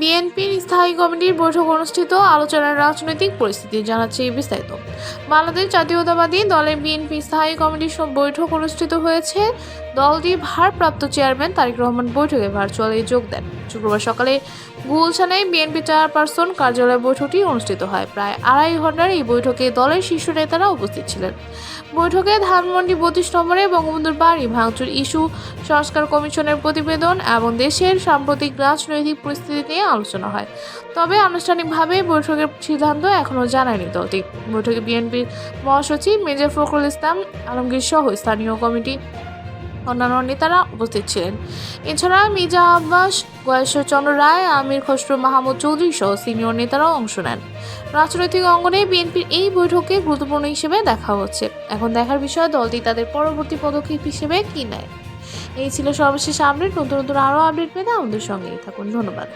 বিএনপির স্থায়ী কমিটির বৈঠক অনুষ্ঠিত, আলোচনার রাজনৈতিক পরিস্থিতি জানাচ্ছে বিস্তারিত। বাংলাদেশ জাতীয়তাবাদী দলের বিএনপি স্থায়ী কমিটির বৈঠক অনুষ্ঠিত হয়েছে। দলটির ভারপ্রাপ্ত চেয়ারম্যান তারেক রহমান বৈঠকে ভার্চুয়ালি যোগ দেন। শুক্রবার সকালে গুলশানে বিএনপি চেয়ারপারসন কার্যালয়ে বৈঠকটি অনুষ্ঠিত হয়। প্রায় 2.5 ঘন্টার এই বৈঠকে দলের শীর্ষ নেতারা উপস্থিত ছিলেন। বৈঠকে ধানমন্ডি 32 নম্বরে বঙ্গবন্ধুর বাড়ি ভাঙচুর ইস্যু, সংস্কার কমিশনের প্রতিবেদন এবং দেশের সাম্প্রতিক রাজনৈতিক পরিস্থিতি নিয়ে আলোচনা হয়। তবে আনুষ্ঠানিকভাবে বৈঠকের সিদ্ধান্ত এখনও জানায়নি দলটি। বৈঠকে বিএনপির মহাসচিব মির্জা ফখরুল ইসলাম আলমগীর সহ স্থানীয় কমিটি অন্যান্য নেতারা উপস্থিত ছিলেন। এছাড়া মির্জা আব্বাস, গয়েশ্বরচন্দ্র রায়, আমির খসরু মাহমুদ চৌধুরী সহ সিনিয়র নেতারাও অংশ নেন। রাজনৈতিক অঙ্গনে বিএনপির এই বৈঠককে গুরুত্বপূর্ণ হিসেবে দেখা হচ্ছে। এখন দেখার বিষয় দলটি তাদের পরবর্তী পদক্ষেপ হিসেবে কি নেয়। এই ছিল সর্বশেষ আপডেট। নতুন নতুন আরও আপডেট পেতে আমাদের সঙ্গেই থাকুন। ধন্যবাদ।